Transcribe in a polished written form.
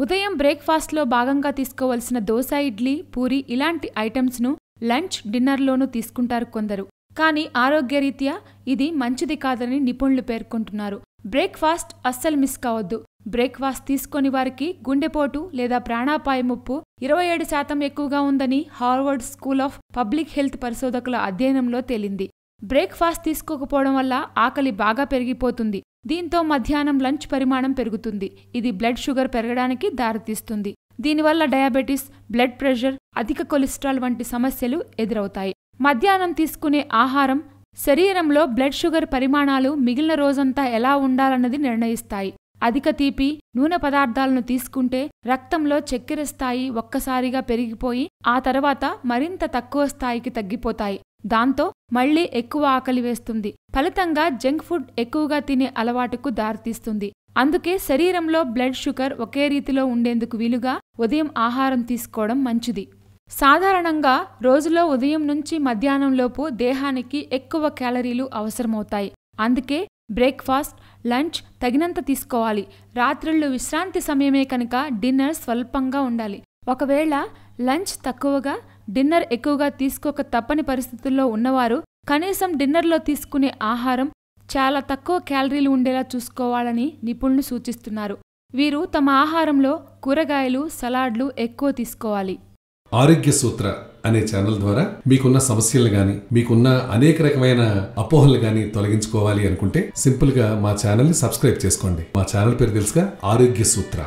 ఉదయం బ్రేక్ఫాస్ట్లో భాగంగా తీసుకోవలసిన దోశ, ఇడ్లీ, పూరి ఇలాంటి ఐటమ్స్ను లంచ్, డిన్నర్లోనూ తీసుకుంటారు కొందరు. కానీ ఆరోగ్యరీత్యా ఇది మంచిది కాదని నిపుణులు పేర్కొంటున్నారు. బ్రేక్ఫాస్ట్ అస్సలు మిస్ కావద్దు. బ్రేక్ఫాస్ట్ తీసుకొని వారికి గుండెపోటు లేదా ప్రాణాపాయ ముప్పు 27% ఎక్కువగా ఉందని Harvard school of public health పరిశోధకుల అధ్యయనంలో తేలింది. బ్రేక్ఫాస్ట్ తీసుకోకపోవడం వల్ల ఆకలి బాగా పెరిగిపోతుంది. దీంతో మధ్యాహ్నం లంచ్ పరిమాణం పెరుగుతుంది. ఇది బ్లడ్ షుగర్ పెరగడానికి దారితీస్తుంది. దీనివల్ల డయాబెటీస్, బ్లడ్ ప్రెషర్, అధిక కొలెస్ట్రాల్ వంటి సమస్యలు ఎదురవుతాయి. మధ్యాహ్నం తీసుకునే ఆహారం శరీరంలో బ్లడ్ షుగర్ పరిమాణాలు మిగిలిన రోజంతా ఎలా ఉండాలన్నది నిర్ణయిస్తాయి. అధిక తీపి, నూనె పదార్థాలను తీసుకుంటే రక్తంలో చక్కెర స్థాయి ఒక్కసారిగా పెరిగిపోయి ఆ తర్వాత మరింత తక్కువ స్థాయికి తగ్గిపోతాయి. దాంతో మళ్లీ ఎక్కువ ఆకలి వేస్తుంది. ఫలితంగా జంక్ ఫుడ్ ఎక్కువగా తినే అలవాటుకు దారితీస్తుంది. అందుకే శరీరంలో బ్లడ్ షుగర్ ఒకే రీతిలో ఉండేందుకు వీలుగా ఉదయం ఆహారం తీసుకోవడం మంచిది. సాధారణంగా రోజులో ఉదయం నుంచి మధ్యాహ్నంలోపు దేహానికి ఎక్కువ క్యాలరీలు అవసరమవుతాయి. అందుకే బ్రేక్ఫాస్ట్, లంచ్ తగినంత తీసుకోవాలి. రాత్రిళ్ళు విశ్రాంతి సమయమే కనుక డిన్నర్ స్వల్పంగా ఉండాలి. ఒకవేళ లంచ్ తక్కువగా, డిన్నర్ ఎక్కువగా తీసుకోక తప్పని పరిస్థితుల్లో ఉన్నవారు కనీసం డిన్నర్లో తీసుకునే ఆహారం చాలా తక్కువ క్యాలరీలు ఉండేలా చూసుకోవాలని నిపుణులు సూచిస్తున్నారు. వీరు తమ ఆహారంలో కూరగాయలు, సలాడ్లు ఎక్కువ తీసుకోవాలి. ఆరోగ్య సూత్ర అనే ఛానల్ ద్వారా మీకున్న సమస్యలు గాని, మీకున్న అనేక రకమైన అపోహలు గాని తొలగించుకోవాలి అనుకుంటే సింపుల్ గా మా ఛానల్ ని సబ్స్క్రైబ్ చేసుకోండి. మా ఛానల్ పేరు తెలుసుగా, ఆరోగ్య సూత్ర.